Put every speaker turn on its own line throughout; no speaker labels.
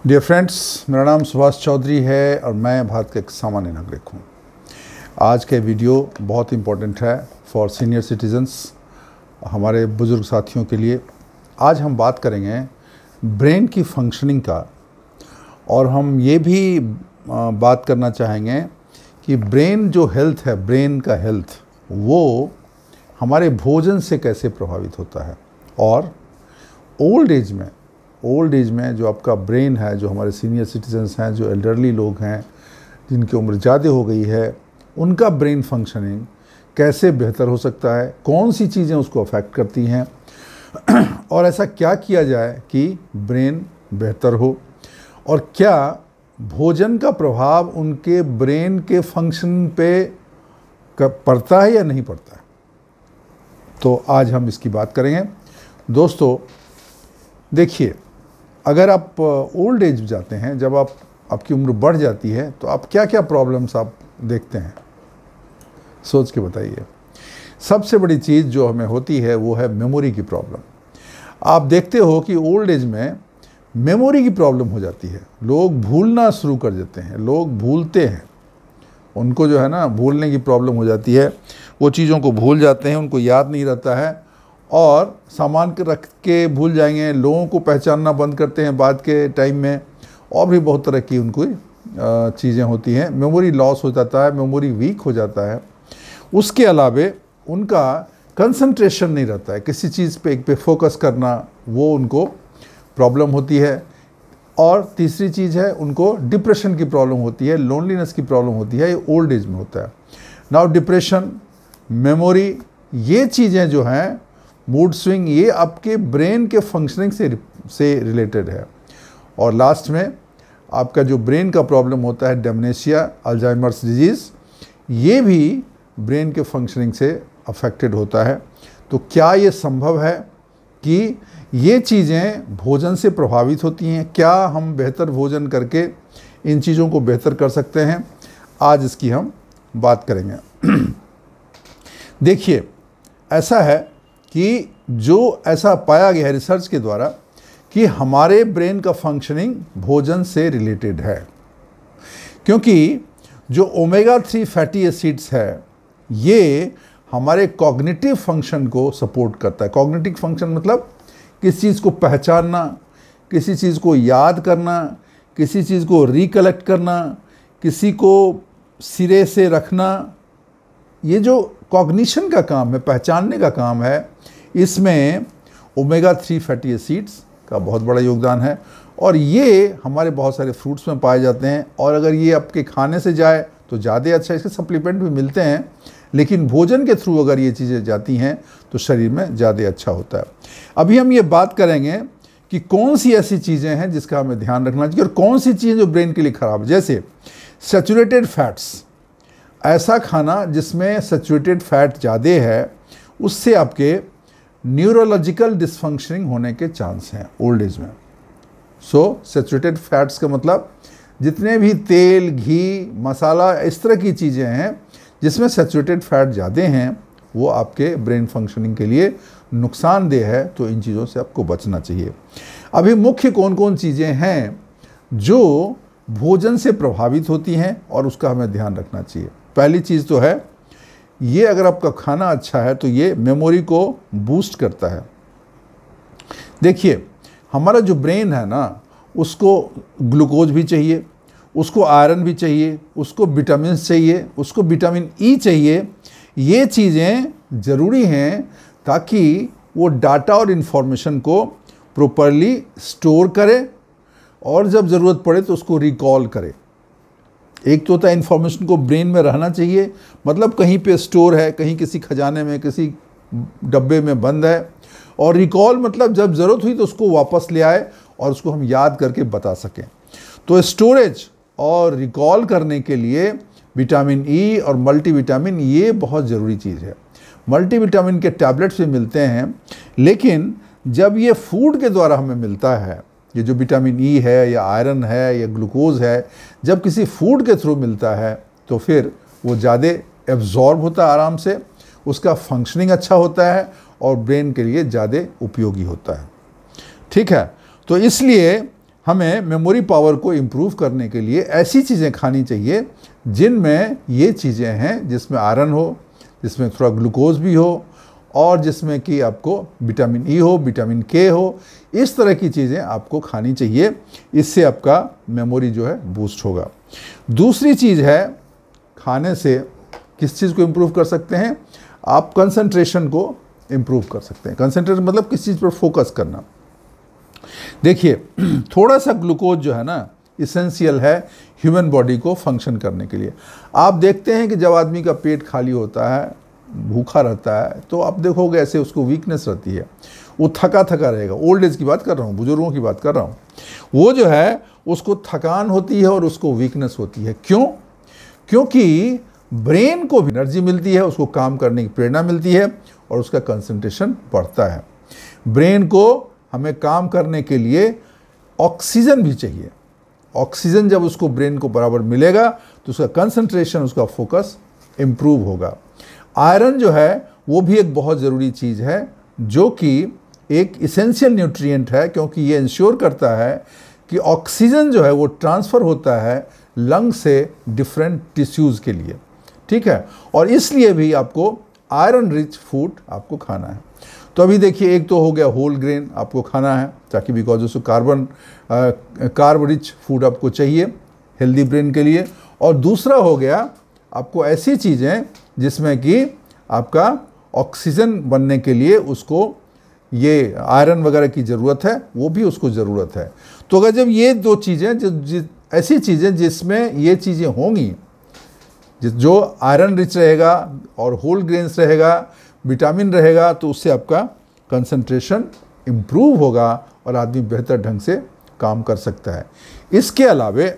Dear friends, मेरा नाम सुभाष चौधरी है और मैं भारत का एक सामान्य नागरिक हूँ। आज के वीडियो बहुत इम्पोर्टेंट है फॉर सीनियर सिटीजन्स, हमारे बुज़ुर्ग साथियों के लिए। आज हम बात करेंगे ब्रेन की फंक्शनिंग का, और हम ये भी बात करना चाहेंगे कि ब्रेन जो हेल्थ है, ब्रेन का हेल्थ, वो हमारे भोजन से कैसे प्रभावित होता है। और ओल्ड एज में जो आपका ब्रेन है, जो हमारे सीनियर सिटीजन्स हैं, जो एल्डरली लोग हैं, जिनकी उम्र ज़्यादा हो गई है, उनका ब्रेन फंक्शनिंग कैसे बेहतर हो सकता है, कौन सी चीज़ें उसको अफेक्ट करती हैं और ऐसा क्या किया जाए कि ब्रेन बेहतर हो, और क्या भोजन का प्रभाव उनके ब्रेन के फंक्शन पे पड़ता है या नहीं पड़ता है। तो आज हम इसकी बात करेंगे। दोस्तों देखिए, अगर आप ओल्ड एज जाते हैं, जब आपकी उम्र बढ़ जाती है, तो आप क्या क्या प्रॉब्लम्स आप देखते हैं, सोच के बताइए। सबसे बड़ी चीज़ जो हमें होती है वो है मेमोरी की प्रॉब्लम। आप देखते हो कि ओल्ड एज में मेमोरी की प्रॉब्लम हो जाती है, लोग भूलना शुरू कर देते हैं, लोग भूलते हैं, उनको जो है ना भूलने की प्रॉब्लम हो जाती है, वो चीज़ों को भूल जाते हैं, उनको याद नहीं रहता है, और सामान के रख के भूल जाएंगे, लोगों को पहचानना बंद करते हैं बाद के टाइम में, और भी बहुत तरह की उनको चीज़ें होती हैं। मेमोरी लॉस हो जाता है, मेमोरी वीक हो जाता है। उसके अलावे उनका कंसंट्रेशन नहीं रहता है, किसी चीज़ पे एक पे फोकस करना, वो उनको प्रॉब्लम होती है। और तीसरी चीज़ है, उनको डिप्रेशन की प्रॉब्लम होती है, लोनलीनेस की प्रॉब्लम होती है, ये ओल्ड एज में होता है। नाउ डिप्रेशन, मेमोरी, ये चीज़ें जो हैं, मूड स्विंग, ये आपके ब्रेन के फंक्शनिंग से रिलेटेड है। और लास्ट में आपका जो ब्रेन का प्रॉब्लम होता है, डेमेंशिया, अल्जाइमर्स डिजीज़, ये भी ब्रेन के फंक्शनिंग से अफेक्टेड होता है। तो क्या ये संभव है कि ये चीज़ें भोजन से प्रभावित होती हैं? क्या हम बेहतर भोजन करके इन चीज़ों को बेहतर कर सकते हैं? आज इसकी हम बात करेंगे। देखिए, ऐसा है कि जो ऐसा पाया गया है रिसर्च के द्वारा कि हमारे ब्रेन का फंक्शनिंग भोजन से रिलेटेड है, क्योंकि जो ओमेगा 3 फैटी एसिड्स है, ये हमारे कॉग्निटिव फंक्शन को सपोर्ट करता है। कॉग्निटिव फंक्शन मतलब किसी चीज़ को पहचानना, किसी चीज़ को याद करना, किसी चीज़ को रिकलेक्ट करना, किसी को सिरे से रखना, ये जो कॉग्निशन का काम है, पहचानने का काम है, इसमें ओमेगा 3 फैटी एसिड्स का बहुत बड़ा योगदान है। और ये हमारे बहुत सारे फ्रूट्स में पाए जाते हैं, और अगर ये आपके खाने से जाए तो ज़्यादा अच्छा। इसके सप्लीमेंट भी मिलते हैं, लेकिन भोजन के थ्रू अगर ये चीज़ें जाती हैं तो शरीर में ज़्यादा अच्छा होता है। अभी हम ये बात करेंगे कि कौन सी ऐसी चीज़ें हैं जिसका हमें ध्यान रखना चाहिए, और कौन सी चीज़ें जो ब्रेन के लिए ख़राब है। जैसे सैचुरेटेड फैट्स, ऐसा खाना जिसमें सैचुरेटेड फैट ज़्यादा है, उससे आपके न्यूरोलॉजिकल डिसफंक्शनिंग होने के चांस हैं ओल्ड एज में। सो सैचुरेटेड फैट्स का मतलब जितने भी तेल, घी, मसाला, इस तरह की चीज़ें हैं जिसमें सैचुरेटेड फैट ज़्यादा हैं, वो आपके ब्रेन फंक्शनिंग के लिए नुकसानदेह है। तो इन चीज़ों से आपको बचना चाहिए। अभी मुख्य कौन कौन चीज़ें हैं जो भोजन से प्रभावित होती हैं और उसका हमें ध्यान रखना चाहिए। पहली चीज़ तो है, ये अगर आपका खाना अच्छा है तो ये मेमोरी को बूस्ट करता है। देखिए, हमारा जो ब्रेन है ना, उसको ग्लूकोज भी चाहिए, उसको आयरन भी चाहिए, उसको विटामिन चाहिए, उसको विटामिन ई चाहिए। ये चीज़ें ज़रूरी हैं ताकि वो डाटा और इन्फॉर्मेशन को प्रॉपरली स्टोर करे, और जब ज़रूरत पड़े तो उसको रिकॉल करे। एक तो होता है इन्फॉर्मेशन को ब्रेन में रहना चाहिए, मतलब कहीं पे स्टोर है, कहीं किसी खजाने में, किसी डब्बे में बंद है। और रिकॉल मतलब जब ज़रूरत हुई तो उसको वापस ले आए और उसको हम याद करके बता सकें। तो स्टोरेज और रिकॉल करने के लिए विटामिन ई और मल्टीविटामिन, ये बहुत ज़रूरी चीज़ है। मल्टीविटामिन के टैबलेट्स भी मिलते हैं, लेकिन जब ये फूड के द्वारा हमें मिलता है, ये जो विटामिन ई है या आयरन है या ग्लूकोज है, जब किसी फूड के थ्रू मिलता है तो फिर वो ज़्यादा एब्जॉर्ब होता है आराम से, उसका फंक्शनिंग अच्छा होता है और ब्रेन के लिए ज़्यादा उपयोगी होता है। ठीक है, तो इसलिए हमें मेमोरी पावर को इम्प्रूव करने के लिए ऐसी चीज़ें खानी चाहिए जिनमें ये चीज़ें हैं, जिसमें आयरन हो, जिसमें थोड़ा ग्लूकोज भी हो और जिसमें कि आपको विटामिन ई हो, विटामिन के हो। इस तरह की चीज़ें आपको खानी चाहिए, इससे आपका मेमोरी जो है बूस्ट होगा। दूसरी चीज़ है, खाने से किस चीज़ को इम्प्रूव कर सकते हैं? आप कंसंट्रेशन को इम्प्रूव कर सकते हैं। कंसंट्रेशन मतलब किस चीज़ पर फोकस करना। देखिए, थोड़ा सा ग्लूकोज जो है ना, इसेंशियल है ह्यूमन बॉडी को फंक्शन करने के लिए। आप देखते हैं कि जब आदमी का पेट खाली होता है, भूखा रहता है, तो आप देखोगे ऐसे उसको वीकनेस रहती है, वो थका थका रहेगा। ओल्ड एज की बात कर रहा हूँ, बुजुर्गों की बात कर रहा हूँ। वो जो है उसको थकान होती है और उसको वीकनेस होती है। क्यों? क्योंकि ब्रेन को भी एनर्जी मिलती है, उसको काम करने की प्रेरणा मिलती है और उसका कंसंट्रेशन बढ़ता है। ब्रेन को हमें काम करने के लिए ऑक्सीजन भी चाहिए। ऑक्सीजन जब उसको ब्रेन को बराबर मिलेगा तो उसका कंसंट्रेशन, उसका फोकस इम्प्रूव होगा। आयरन जो है वो भी एक बहुत ज़रूरी चीज़ है, जो कि एक इसेंशियल न्यूट्रिएंट है, क्योंकि ये इंश्योर करता है कि ऑक्सीजन जो है वो ट्रांसफ़र होता है लंग से डिफरेंट टिश्यूज़ के लिए, ठीक है। और इसलिए भी आपको आयरन रिच फूड आपको खाना है। तो अभी देखिए, एक तो हो गया होल ग्रेन आपको खाना है, ताकि बिकॉज उसको कार्ब रिच फूड आपको चाहिए हेल्दी ब्रेन के लिए। और दूसरा हो गया आपको ऐसी चीज़ें जिसमें कि आपका ऑक्सीजन बनने के लिए उसको ये आयरन वगैरह की ज़रूरत है, वो भी उसको ज़रूरत है। तो अगर जब ये दो चीज़ें, ऐसी चीज़ें जिसमें ये चीज़ें होंगी, जो आयरन रिच रहेगा और होल ग्रेन्स रहेगा, विटामिन रहेगा, तो उससे आपका कंसंट्रेशन इम्प्रूव होगा और आदमी बेहतर ढंग से काम कर सकता है। इसके अलावे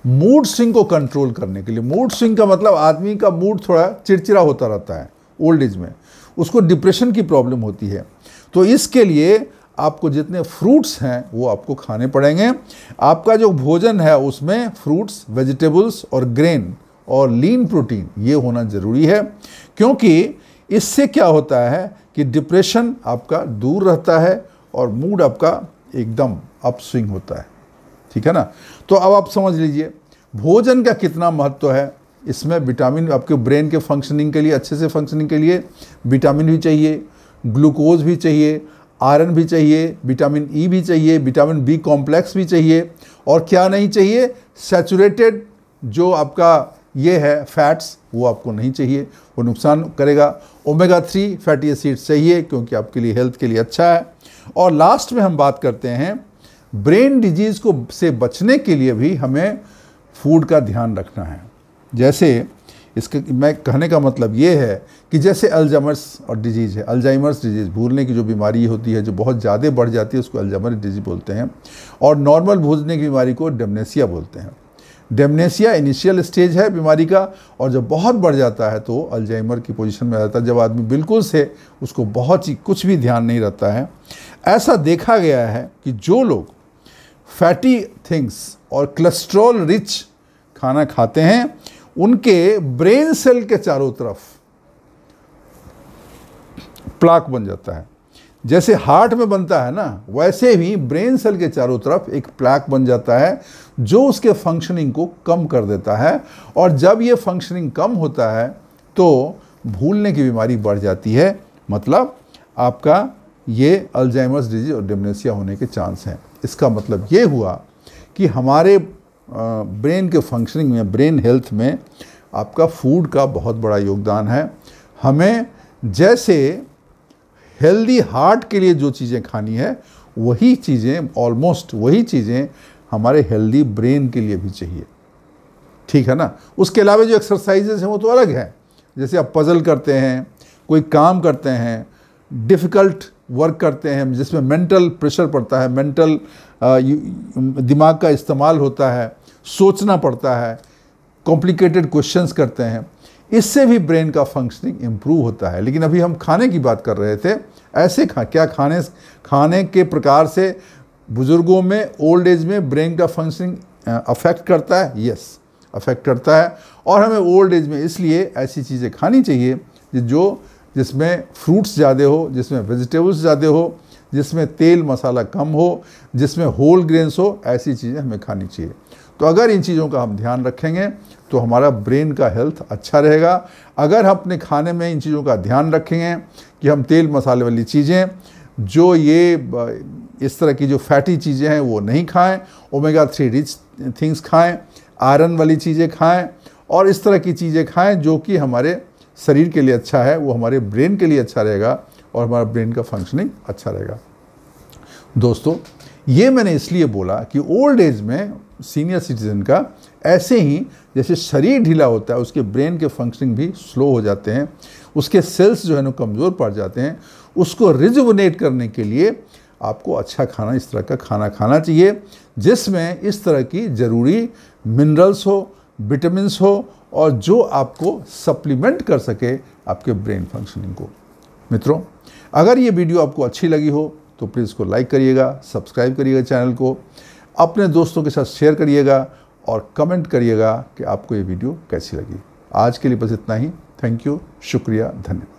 मूड स्विंग को कंट्रोल करने के लिए, मूड स्विंग का मतलब आदमी का मूड थोड़ा चिड़चिड़ा होता रहता है ओल्ड एज में, उसको डिप्रेशन की प्रॉब्लम होती है। तो इसके लिए आपको जितने फ्रूट्स हैं वो आपको खाने पड़ेंगे। आपका जो भोजन है उसमें फ्रूट्स, वेजिटेबल्स और ग्रेन और लीन प्रोटीन ये होना ज़रूरी है, क्योंकि इससे क्या होता है कि डिप्रेशन आपका दूर रहता है और मूड आपका एकदम अप स्विंग होता है, ठीक है ना। तो अब आप समझ लीजिए भोजन का कितना महत्व है। इसमें विटामिन, आपके ब्रेन के फंक्शनिंग के लिए, अच्छे से फंक्शनिंग के लिए विटामिन भी चाहिए, ग्लूकोज भी चाहिए, आयरन भी चाहिए, विटामिन ई भी चाहिए, विटामिन बी कॉम्प्लेक्स भी चाहिए। और क्या नहीं चाहिए? सैचुरेटेड जो आपका ये है फैट्स, वो आपको नहीं चाहिए, वो नुकसान करेगा। ओमेगा 3 फैटी एसिड्स चाहिए, क्योंकि आपके लिए हेल्थ के लिए अच्छा है। और लास्ट में हम बात करते हैं ब्रेन डिजीज़ को से बचने के लिए भी हमें फूड का ध्यान रखना है। जैसे इसके मैं कहने का मतलब ये है कि जैसे अल्जाइमर्स और डिजीज़ है, अल्जाइमर्स डिजीज़ भूलने की जो बीमारी होती है, जो बहुत ज़्यादा बढ़ जाती है, उसको अल्जाइमर डिजीज़ बोलते हैं। और नॉर्मल भूलने की बीमारी को डेमनेशिया बोलते हैं। डेमनेशिया इनिशियल स्टेज है बीमारी का, और जब बहुत बढ़ जाता है तो अल्जाइमर की पोजीशन में आ जाता है, जब आदमी बिल्कुल से उसको बहुत ही कुछ भी ध्यान नहीं रहता है। ऐसा देखा गया है कि जो लोग फैटी थिंग्स और कोलेस्ट्रॉल रिच खाना खाते हैं, उनके ब्रेन सेल के चारों तरफ प्लाक बन जाता है। जैसे हार्ट में बनता है ना, वैसे ही ब्रेन सेल के चारों तरफ एक प्लाक बन जाता है, जो उसके फंक्शनिंग को कम कर देता है। और जब ये फंक्शनिंग कम होता है तो भूलने की बीमारी बढ़ जाती है, मतलब आपका ये अल्जाइमर्स डिजीज और डेमनेशिया होने के चांस हैं। इसका मतलब ये हुआ कि हमारे ब्रेन के फंक्शनिंग में, ब्रेन हेल्थ में आपका फूड का बहुत बड़ा योगदान है। हमें जैसे हेल्दी हार्ट के लिए जो चीज़ें खानी है, वही चीज़ें, ऑलमोस्ट वही चीज़ें हमारे हेल्दी ब्रेन के लिए भी चाहिए, ठीक है ना। उसके अलावा जो एक्सरसाइजेज हैं वो तो अलग है। जैसे आप पजल करते हैं, कोई काम करते हैं, डिफ़िकल्ट वर्क करते हैं जिसमें मेंटल प्रेशर पड़ता है, मेंटल दिमाग का इस्तेमाल होता है, सोचना पड़ता है, कॉम्प्लिकेटेड क्वेश्चंस करते हैं, इससे भी ब्रेन का फंक्शनिंग इम्प्रूव होता है। लेकिन अभी हम खाने की बात कर रहे थे। ऐसे क्या खाने के प्रकार से बुज़ुर्गों में, ओल्ड एज में ब्रेन का फंक्शनिंग अफेक्ट करता है? यस, अफेक्ट करता है। और हमें ओल्ड एज में इसलिए ऐसी चीज़ें खानी चाहिए जिसमें फ्रूट्स ज़्यादा हो, जिसमें वेजिटेबल्स ज़्यादा हो, जिसमें तेल मसाला कम हो, जिसमें होल ग्रेन्स हो, ऐसी चीज़ें हमें खानी चाहिए। तो अगर इन चीज़ों का हम ध्यान रखेंगे तो हमारा ब्रेन का हेल्थ अच्छा रहेगा। अगर हम अपने खाने में इन चीज़ों का ध्यान रखेंगे कि हम तेल मसाले वाली चीज़ें, जो ये इस तरह की जो फैटी चीज़ें हैं वो नहीं खाएं, ओमेगा 3 रिच थिंग्स खाएं, आयरन वाली चीज़ें खाएं और इस तरह की चीज़ें खाएं जो कि हमारे शरीर के लिए अच्छा है, वो हमारे ब्रेन के लिए अच्छा रहेगा और हमारा ब्रेन का फंक्शनिंग अच्छा रहेगा। दोस्तों, ये मैंने इसलिए बोला कि ओल्ड एज में सीनियर सिटीजन का ऐसे ही जैसे शरीर ढीला होता है, उसके ब्रेन के फंक्शनिंग भी स्लो हो जाते हैं, उसके सेल्स जो है ना कमज़ोर पड़ जाते हैं। उसको रिजुवनेट करने के लिए आपको अच्छा खाना, इस तरह का खाना खाना चाहिए जिसमें इस तरह की ज़रूरी मिनरल्स हो, विटामिन्स हो और जो आपको सप्लीमेंट कर सके आपके ब्रेन फंक्शनिंग को। मित्रों, अगर ये वीडियो आपको अच्छी लगी हो तो प्लीज़ इसको लाइक करिएगा, सब्सक्राइब करिएगा चैनल को, अपने दोस्तों के साथ शेयर करिएगा और कमेंट करिएगा कि आपको ये वीडियो कैसी लगी। आज के लिए बस इतना ही। थैंक यू, शुक्रिया, धन्यवाद।